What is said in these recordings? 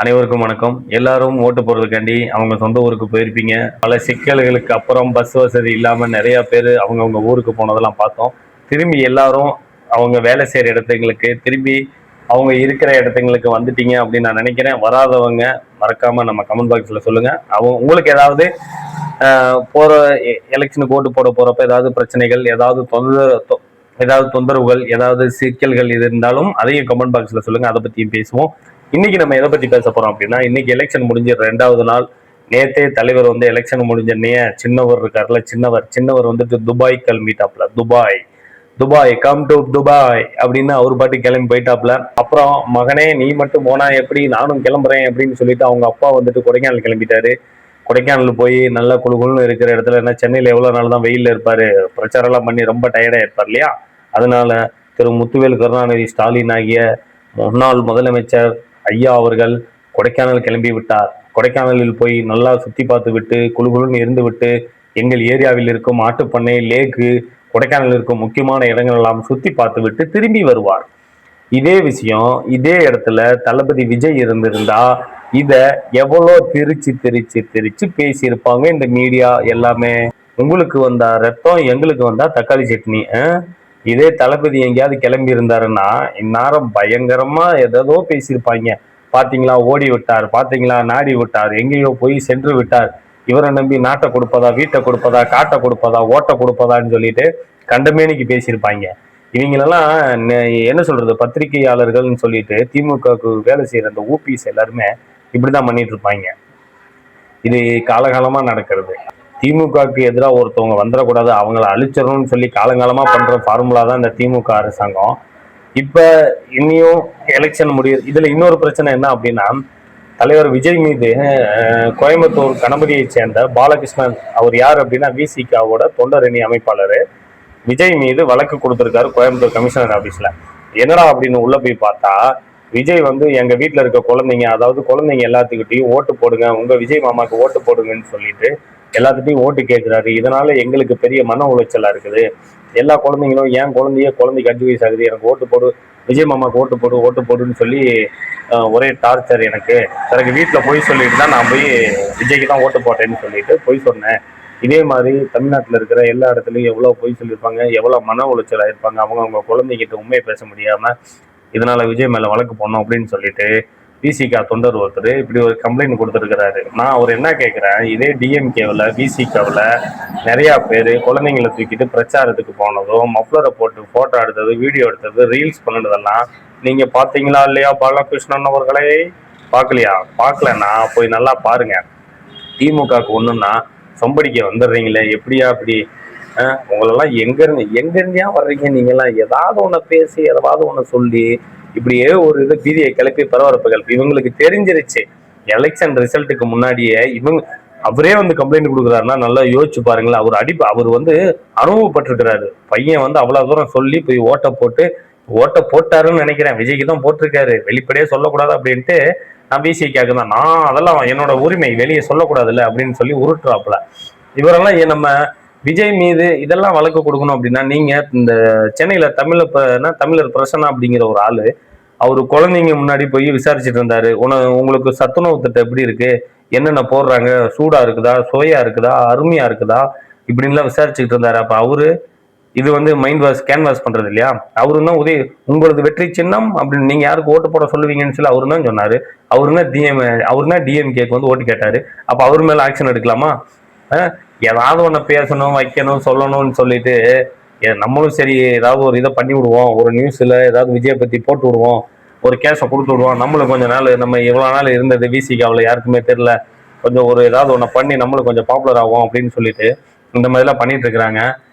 அனைவருக்கும் வணக்கம். எல்லாரும் ஓட்டு போடுறதுக்காண்டி அவங்க சொந்த ஊருக்கு போயிருப்பீங்க. பல சிக்கல்களுக்கு அப்புறம் பஸ் வசதி இல்லாம நிறைய பேர் அவங்கவுங்க ஊருக்கு போனதெல்லாம் பார்த்தோம். திரும்பி எல்லாரும் அவங்க வேலை செய்யற இடத்துங்களுக்கு திரும்பி அவங்க இருக்கிற இடத்துங்களுக்கு வந்துட்டீங்க அப்படின்னு நான் நினைக்கிறேன். வராதவங்க மறக்காம நம்ம கமெண்ட் பாக்ஸ்ல சொல்லுங்க. அவங்க உங்களுக்கு ஏதாவது போற எலெக்ஷனுக்கு ஓட்டு போட போறப்ப ஏதாவது பிரச்சனைகள், ஏதாவது தொந்தரவுகள், ஏதாவது சிக்கல்கள் இது இருந்தாலும் அதையும் கமெண்ட் பாக்ஸ்ல சொல்லுங்க. அதை பத்தியும் பேசுவோம். இன்னைக்கு நம்ம எதை பத்தி பேச போறோம் அப்படின்னா, இன்னைக்கு எலெக்ஷன் முடிஞ்சு 2வது நாள். நேத்தே தலைவர் வந்து எலெக்ஷன் முடிஞ்சனே சின்னவர் இருக்காருல, சின்னவர் வந்துட்டு துபாய் கிளம்பிட்டாப்ல. Dubai Dubai come to Dubai அப்படின்னு அவர் பாட்டு கிளம்பி போயிட்டாப்ல. அப்புறம் மகனே நீ மட்டும் போனா எப்படி, நானும் கிளம்புறேன் அப்படின்னு சொல்லிட்டு அவங்க அப்பா வந்துட்டு கொடைக்கானல் கிளம்பிட்டாரு. கொடைக்கானல் போய் நல்லா குழுகுள்னு இருக்கிற இடத்துல, என்ன சென்னையில எவ்வளவு நாள் தான் வெயில்ல இருப்பாரு, பிரச்சாரம் எல்லாம் பண்ணி ரொம்ப டயர்டா இருப்பார் இல்லையா. அதனால திரு முத்துவேல் கருணாநிதி ஸ்டாலின் ஆகிய முன்னாள் முதலமைச்சர் ஐயா அவர்கள் கொடைக்கானல் கிளம்பி விட்டார். கொடைக்கானலில் போய் நல்லா சுத்தி பார்த்து விட்டு குழுகுழுன்னு இருந்து விட்டு எங்கள் ஏரியாவில் இருக்கும் ஆட்டுப்பண்ணை, லேக்கு, கொடைக்கானலில் இருக்கும் முக்கியமான இடங்கள் எல்லாம் சுத்தி பார்த்து விட்டு திரும்பி வருவார். இதே விஷயம் இதே இடத்துல தளபதி விஜய் இருந்திருந்தா இத எவ்வளோ திரிச்சு திரிச்சு திரிச்சு பேசியிருப்பாங்க இந்த மீடியா எல்லாமே. உங்களுக்கு வந்தா ரத்தம், எங்களுக்கு வந்தா தக்காளி சட்னி. இதே தளபதி எங்கேயாவது கிளம்பி இருந்தாருன்னா இந்நேரம் பயங்கரமா ஏதோ பேசியிருப்பாங்க. பாத்தீங்களா ஓடி விட்டார், பாத்தீங்களா நாடி விட்டார், எங்கேயோ போய் சென்று விட்டார், இவரை நம்பி நாட்டை கொடுப்பதா, வீட்டை கொடுப்பதா, காட்டை கொடுப்பதா, ஓட்டை கொடுப்பதான்னு சொல்லிட்டு கண்டமேனிக்கு பேசியிருப்பாங்க. இவங்களெல்லாம் என்ன சொல்றது, பத்திரிகையாளர்கள்னு சொல்லிட்டு திமுகவுக்கு வேலை செய்யற அந்த ஊபிஸ் எல்லாருமே இப்படிதான் பண்ணிட்டு இருப்பாங்க. இது காலகாலமா நடக்கிறது. திமுகவுக்கு எதிராக ஒருத்தவங்க வந்துடக்கூடாது, அவங்கள அழிச்சிடணும்னு சொல்லி காலங்காலமா பண்ற ஃபார்முலா தான் இந்த திமுக அரசாங்கம். இப்ப இன்னியும் எலெக்ஷன் முடியுது. இதுல இன்னொரு பிரச்சனை என்ன அப்படின்னா, தலைவர் விஜய் மீது கோயம்புத்தூர் கணபதியை சேர்ந்த பாலகிருஷ்ணன், அவர் யார் அப்படின்னா விசிகாவோட தொண்டரணி அமைப்பாளர், விஜய் மீது வழக்கு கொடுத்திருக்காரு கோயம்புத்தூர் கமிஷனர் ஆபீஸ்ல. என்னடா அப்படின்னு உள்ள போய் பார்த்தா, விஜய் வந்து எங்க வீட்டுல இருக்க குழந்தைங்க, அதாவது குழந்தைங்க எல்லாத்துக்கிட்டையும் ஓட்டு போடுங்க, உங்க விஜய் மாமாக்கு ஓட்டு போடுங்கன்னு சொல்லிட்டு எல்லாத்துட்டையும் ஓட்டு கேட்கிறாரு. இதனால எங்களுக்கு பெரிய மன உளைச்சலா இருக்குது. எல்லா குழந்தைங்களும் என் குழந்தைக்கு 5 வயசு ஆகுது, எனக்கு ஓட்டு போடு, விஜய் மாமாக்கு ஓட்டு போடுன்னு சொல்லி ஒரே டார்ச்சர் எனக்கு. எனக்கு வீட்டில் போய் சொல்லிட்டு தான் நான் போய் விஜய்க்கு தான் ஓட்டு போட்டேன்னு சொல்லிட்டு போய் சொன்னேன். இதே மாதிரி தமிழ்நாட்டில் இருக்கிற எல்லா இடத்துலையும் எவ்வளோ பொய் சொல்லியிருப்பாங்க, எவ்வளோ மன உளைச்சல் ஆயிருப்பாங்க. அவங்க குழந்தைகிட்ட உண்மையை பேச முடியாமல் இதனால விஜய் மேலே வழக்கு போடணும் அப்படின்னு சொல்லிட்டு விசிகா தொண்டர் ஒருத்தர் இப்படி ஒரு கம்ப்ளைண்ட் கொடுத்துருக்கிறாரு. நான் அவர் என்ன கேட்குறேன், இதே டிஎம்கேவில் விசிகாவில் நிறையா பேர் குழந்தைங்களை தூக்கிட்டு பிரச்சாரத்துக்கு போனதும், மப்ளரை போட்டு ஃபோட்டோ எடுத்தது, வீடியோ எடுத்தது, ரீல்ஸ் பண்ணினதெல்லாம் நீங்கள் பார்த்தீங்களா இல்லையா பாலகிருஷ்ணன் அவர்களே? பார்க்கலையா? பார்க்கலன்னா போய் நல்லா பாருங்க. திமுகவுக்கு ஒன்றுன்னா சொம்படிக்க வந்துடுறீங்களே எப்படியா அப்படி? உங்களெல்லாம் எங்கேருந்தியா வர்றீங்க நீங்களாம்? ஏதாவது ஒன்று பேசி ஏதாவது ஒன்று சொல்லி இப்படியே ஒரு இது பீதியை கிளப்பி பரபரப்பு கிளப்பி இவங்களுக்கு தெரிஞ்சிருச்சு. எலெக்ஷன் ரிசல்ட்டுக்கு முன்னாடியே அவரே வந்து கம்ப்ளைண்ட் கொடுக்குறாருன்னா நல்லா யோசிச்சு பாருங்களேன். அவர் வந்து அனுபவப்பட்டிருக்கிறாரு. பையன் வந்து அவ்வளவு தூரம் சொல்லி போய் ஓட்ட போட்டாருன்னு நினைக்கிறேன். விஜய்க்கு தான் போட்டிருக்காரு, வெளிப்படையே சொல்லக்கூடாது அப்படின்ட்டு. நான் பிசிகாக்கு தான், நான் அதெல்லாம் என்னோட உரிமை, வெளியே சொல்லக்கூடாதுல்ல அப்படின்னு சொல்லி உருட்டுறாப்புல. இவரெல்லாம் நம்ம விஜய் மீது இதெல்லாம் வழக்கு கொடுக்கணும் அப்படின்னா, நீங்க இந்த சென்னையில தமிழர் பிரசன்னா அப்படிங்கிற ஒரு ஆளு, அவரு குழந்தைங்க முன்னாடி போய் விசாரிச்சுட்டு இருந்தாரு. உங்களுக்கு சத்துணவு திட்டம் எப்படி இருக்கு, என்னென்ன போடுறாங்க, சூடா இருக்குதா, சுவையா இருக்குதா, அருமையா இருக்குதா, இப்படின்லாம் விசாரிச்சுக்கிட்டு இருந்தாரு. அப்ப அவரு இது வந்து கேன்வாஸ் பண்றது இல்லையா? அவரு தான் உங்களது வெற்றி சின்னம் அப்படின்னு நீங்க யாருக்கு ஓட்டு போட சொல்லுவீங்கன்னு சொல்லி அவரு தான் சொன்னாரு. அவரு தான் டிஎம்கேக்கு வந்து ஓட்டு கேட்டாரு. அப்ப அவர் மேல ஆக்ஷன் எடுக்கலாமா? ஏதாவது ஒண்ணு பேசணும், வைக்கணும், சொல்லணும்னு சொல்லிட்டு நம்மளும் சரி ஏதாவது ஒரு இதை பண்ணி விடுவோம், ஒரு நியூஸ்ல ஏதாவது விஜயை பத்தி போட்டு விடுவோம், ஒரு கேஸை கொடுத்து விடுவோம், நம்மளும் கொஞ்ச நாள் நம்ம இவ்வளவு நாள் இருந்தது விசிகாவில் யாருக்குமே தெரியல, கொஞ்சம் ஒரு ஏதாவது ஒண்ணு பண்ணி நம்மளும் கொஞ்சம் பாப்புலர் ஆகும் அப்படின்னு சொல்லிட்டு இந்த மாதிரிலாம் பண்ணிட்டு இருக்கிறாங்க.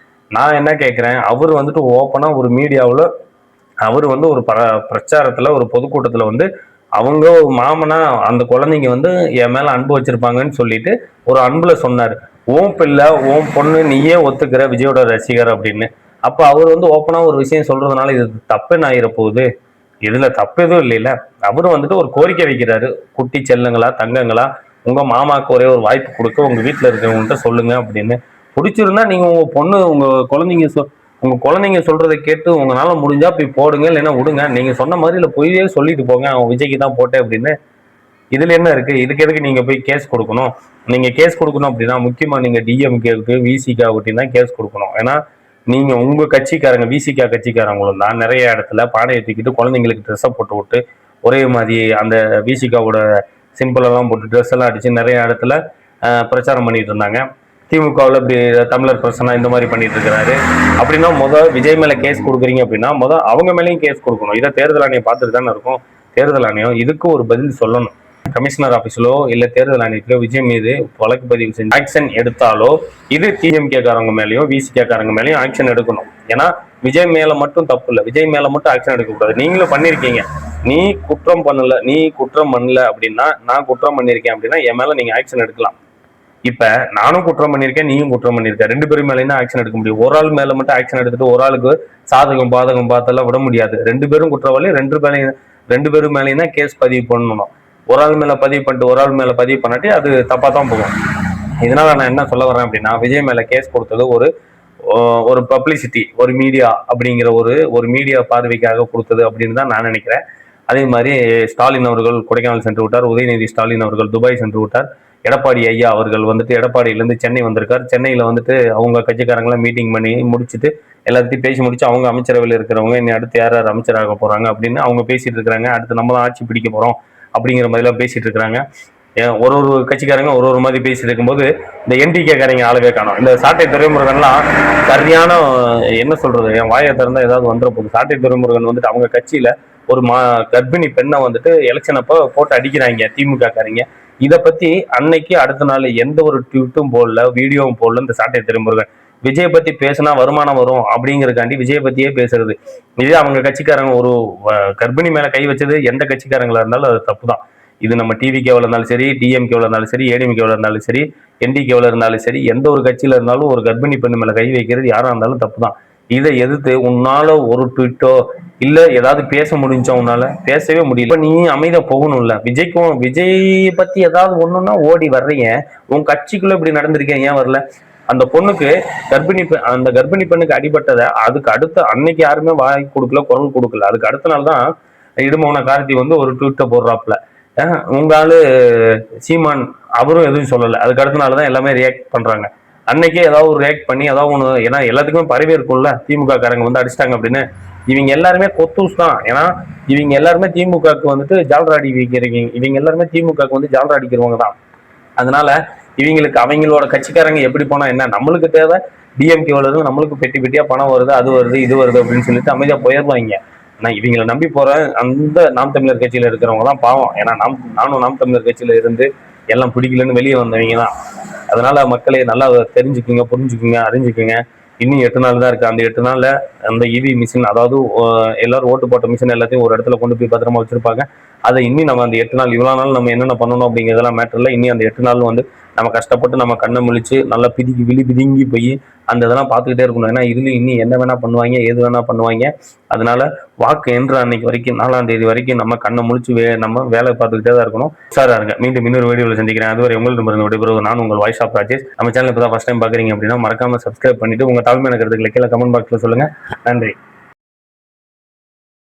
நான் என்ன கேட்கிறேன், அவர் வந்துட்டு ஓப்பனா ஒரு மீடியாவில் அவர் வந்து ஒரு பிரச்சாரத்துல ஒரு பொதுக்கூட்டத்துல வந்து அவங்க மாமனா அந்த குழந்தைங்க வந்து என் மேல அன்பு வச்சிருப்பாங்கன்னு சொல்லிட்டு ஒரு அன்புல சொன்னாரு, ஓம் பிள்ளை ஓம் பொண்ணு நீயே ஒத்துக்கிற விஜயோட ரசிகர் அப்படின்னு. அப்ப அவர் வந்து ஓப்பனா ஒரு விஷயம் சொல்றதுனால இது தப்புன்னு ஆயிர போகுது? இதுல தப்பு எதுவும் இல்லைல்ல. அவரும் வந்துட்டு ஒரு கோரிக்கை வைக்கிறாரு, குட்டி செல்லுங்களா தங்கங்களா, உங்க மாமாவுக்கு ஒரே ஒரு வாய்ப்பு கொடுக்க உங்க வீட்டுல இருக்கிறவங்கள்ட்ட சொல்லுங்க அப்படின்னு. பிடிச்சிருந்தா நீங்க உங்க குழந்தைங்க சொல்றதை கேட்டு உங்களால முடிஞ்சா போய் போடுங்க, இல்லைன்னா விடுங்க. நீங்க சொன்ன மாதிரி இல்ல பொய்யே சொல்லிட்டு போங்க, அவன் விஜய்க்கு தான் போட்டேன் அப்படின்னு. இதுல என்ன இருக்கு? இதுக்கு எதுக்கு நீங்க போய் கேஸ் கொடுக்கணும்? நீங்க கேஸ் கொடுக்கணும் அப்படின்னா முக்கியமா நீங்க டிஎம்கேவுக்கு விசிகாவுக்கு தான் கேஸ் கொடுக்கணும். ஏன்னா நீங்க உங்க கட்சிக்காரங்க விசிகா கட்சிக்காரங்களும் தான் நிறைய இடத்துல பானையை தூக்கிட்டு குழந்தைங்களுக்கு ட்ரெஸ்ஸை போட்டு விட்டு ஒரே மாதிரி அந்த விசிகாவோட சிம்பிள் எல்லாம் போட்டு ட்ரெஸ் எல்லாம் அடிச்சு நிறைய இடத்துல பிரச்சாரம் பண்ணிட்டு இருந்தாங்க. திமுகவில் இப்படி தமிழர் பிரச்சனை இந்த மாதிரி பண்ணிட்டு இருக்கிறாரு அப்படின்னா விஜய் மேல கேஸ் கொடுக்குறீங்க அப்படின்னா அவங்க மேலேயும் கேஸ் கொடுக்கணும். இதை தேர்தல் ஆணையம் பார்த்துட்டு தானே இருக்கும். தேர்தல் ஆணையம் இதுக்கு ஒரு பதில் சொல்லணும். கமிஷனர் ஆபீஸ்லோ இல்ல தேர்தல் ஆணையத்திலோ விஜய் மீது வழக்கு பதிவு செஞ்சு ஆக்ஷன் எடுத்தாலோ இது டிஎம்கே காரங்க மேலேயும் விசிகே காரங்க மேலேயும் ஆக்ஷன் எடுக்கணும். ஏன்னா விஜய் மேல மட்டும் தப்பு இல்லை, விஜய் மேல மட்டும் ஆக்ஷன் எடுக்கக்கூடாது. நீங்களும் பண்ணிருக்கீங்க, நீ குற்றம் பண்ணல அப்படின்னா நான் குற்றம் பண்ணிருக்கேன் அப்படின்னா என் மேல நீங்க ஆக்ஷன் எடுக்கலாம். இப்ப நானும் குற்றம் பண்ணிருக்கேன், நீயும் குற்றம் பண்ணிருக்க, 2 பேரும் மேலேயும் ஆக்ஷன் எடுக்க முடியும். ஒரு ஆள் மேல மட்டும் ஆக்ஷன் எடுத்துட்டு ஒரு ஆளுக்கு சாதகம் பாதகம் பார்த்தெல்லாம் விட முடியாது. 2 பேரும் குற்றவாளி, 2 பேரும் மேலேயும் தான் கேஸ் பதிவு பண்ணணும். ஒரு ஆள் மேல பதிவு பண்ணிட்டு ஒரு ஆள் மேல பதிவு பண்ணாட்டி அது தப்பா தான் போகும். இதனால நான் என்ன சொல்ல வரேன் அப்படின்னா விஜய் மேல கேஸ் கொடுத்தது ஒரு பப்ளிசிட்டி, ஒரு மீடியா அப்படிங்கிற ஒரு மீடியா பார்வைக்காக கொடுத்தது அப்படின்னு தான் நான் நினைக்கிறேன். அதே மாதிரி ஸ்டாலின் அவர்கள் கொடைக்கானல் சென்று விட்டார், உதயநிதி ஸ்டாலின் அவர்கள் துபாய் சென்று விட்டார், எடப்பாடி ஐயா அவர்கள் எடப்பாடியிலேருந்து சென்னை வந்திருக்கார். சென்னையில் அவங்க கட்சிக்காரங்களாம் மீட்டிங் பண்ணி முடிச்சுட்டு எல்லாத்தையும் பேசி முடிச்சு அவங்க அமைச்சரவையில் இருக்கிறவங்க இன்னும் அடுத்து யார் யார் அமைச்சராக போறாங்க அப்படின்னு அவங்க பேசிட்டு இருக்கிறாங்க. அடுத்து நம்ம தான் ஆட்சி பிடிக்க போறோம் அப்படிங்கிற மாதிரிலாம் பேசிட்டு இருக்கிறாங்க. ஒரு கட்சிக்காரங்க ஒரு மாதிரி பேசிட்டு இருக்கும்போது இந்த என்டிகே காரங்க ஆளவே காணும். இந்த சாட்டை துரைமுருகன்லாம் சரியான என்ன சொல்றது, என் வாயை திறந்தா ஏதாவது வந்துட போகுது. சாட்டை துரைமுருகன் அவங்க கட்சியில ஒரு கர்ப்பிணி பெண்ணை எலெக்ஷன் அப்போ போட்டு அடிக்கிறாங்க திமுக காரங்க. இதை பத்தி அன்னைக்கு அடுத்த நாள் எந்த ஒரு ட்வீட்டும் போடல, வீடியோவும் போடல. இந்த சாட்டை துரைமுருகன் விஜய் பத்தி பேசினா வருமானம் வரும் அப்படிங்கறதுக்காண்டி விஜய் பத்தியே பேசுறது. இதே அவங்க கட்சிக்காரங்க ஒரு கர்ப்பிணி மேல கை வச்சது எந்த கட்சிக்காரங்களா இருந்தாலும் அது தப்பு தான். இது நம்ம டிவிகேவில் இருந்தாலும் சரி, டிஎம்கேவில் இருந்தாலும் சரி, ஏடிஎம்கேவில் இருந்தாலும் சரி, என்டிகேவில் இருந்தாலும் சரி, எந்த ஒரு கட்சியில இருந்தாலும் ஒரு கர்ப்பிணி பெண்ணு மேல கை வைக்கிறது யாரா இருந்தாலும் தப்பு தான். இதை எதிர்த்து உன்னால ஒரு ட்வீட்டோ இல்ல ஏதாவது பேச முடிஞ்சா உன்னால பேசவே முடியல. நீ அமைதியா போகணும்ல. விஜய் பத்தி ஏதாவது ஒண்ணுன்னா ஓடி வர்றீங்க. உன் கட்சிக்குள்ள இப்படி நடந்திருக்கேன், ஏன் வரல? அந்த பொண்ணுக்கு அந்த கர்ப்பிணி பெண்ணுக்கு அடிபட்டதை அதுக்கு அடுத்த அன்னைக்கு யாருமே வாய் கொடுக்கல, குரல் கொடுக்கல. அதுக்கு அடுத்த நாள் தான் இடுமோன கார்த்தி ஒரு ட்வீட்டை போடுறாப்புல. உங்க ஆளு சீமான் அவரும் எதுவும் சொல்லலை. அதுக்கு அடுத்த நாள் தான் எல்லாமே ரியாக்ட் பண்றாங்க. அன்னைக்கே ஏதாவது ஒரு ரியாக்ட் பண்ணி ஏதாவது ஒன்று, ஏன்னா எல்லாத்துக்குமே பரவி இருக்கும்ல திமுக காரங்க அடிச்சிட்டாங்க அப்படின்னு. இவங்க எல்லாருமே கொத்தூஸ் தான். ஏன்னா இவங்க எல்லாருமே திமுகவுக்கு ஜால்ரா அடிக்கிறீங்க, இவங்க எல்லாருமே திமுகவுக்கு ஜால்ரா அடிக்கிறவங்க தான். அதனால இவங்களுக்கு அவங்களோட கட்சிக்காரங்க எப்படி போனா என்ன, நம்மளுக்கு தேவை டிஎம்கே வருது, நம்மளுக்கு பெட்டி பெட்டியா பணம் வருது, அது வருது இது வருது அப்படின்னு சொல்லிட்டு அமைதியா போயிடுவாங்க. நான் இவங்களை நம்பி போறேன் அந்த நாம் தமிழர் கட்சியில இருக்கிறவங்க தான் பாவம். ஏன்னா நானும் நாம் தமிழர் கட்சியில இருந்து எல்லாம் பிடிக்கலன்னு வெளியே வந்தவங்க தான். அதனால மக்களை நல்லா தெரிஞ்சுக்குங்க, புரிஞ்சுக்குங்க, அறிஞ்சுக்குங்க. இன்னும் 8 நாள் தான் இருக்கு. அந்த 8 நாள்ல அந்த இவி மிஷின், அதாவது எல்லாரும் ஓட்டு போட்ட மிஷின் எல்லாத்தையும் ஒரு இடத்துல கொண்டு போய் பத்திரமா வச்சிருப்பாங்க. அதை இன்னும் நம்ம அந்த 8 நாள் இவ்வளவு நாள் நம்ம என்னென்ன பண்ணணும் அப்படிங்கிறதெல்லாம் மேட்டர் இல்லை. இன்னும் அந்த 8 நாள் நம்ம கஷ்டப்பட்டு நம்ம கண்ணை முழிச்சு நல்லா பிதுங்கி போய் அந்த இதெல்லாம் பார்த்துக்கிட்டே இருக்கணும். ஏன்னா இதுல இன்னும் என்ன வேணா பண்ணுவாங்க, ஏது வேணா பண்ணுவாங்க. அதனால வாக்கு என்ற அன்னைக்கு வரைக்கும் 4ஆம் தேதி வரைக்கும் நம்ம கண்ணை முழிச்சு நம்ம வேலை பார்த்துக்கிட்டே தான் இருக்கணும். சாரா இருங்க. மீண்டும் இன்னொரு வீடியோவில் சந்திக்கிறேன். அதுவரை உங்களிடம் விடைபெறுவது நான் உங்கள் வாய்ஸ் ஆஃப் ராஜேஷ். நம்ம சேனல் இப்போ தான் ஃபர்ஸ்ட் டைம் பார்க்குறீங்க அப்படின்னா மறக்காம சப்ஸ்கிரைப் பண்ணிட்டு உங்க தாழ்மையான கருத்துக்களை கீழே கமெண்ட் பாக்ஸ்ல சொல்லுங்க. நன்றி.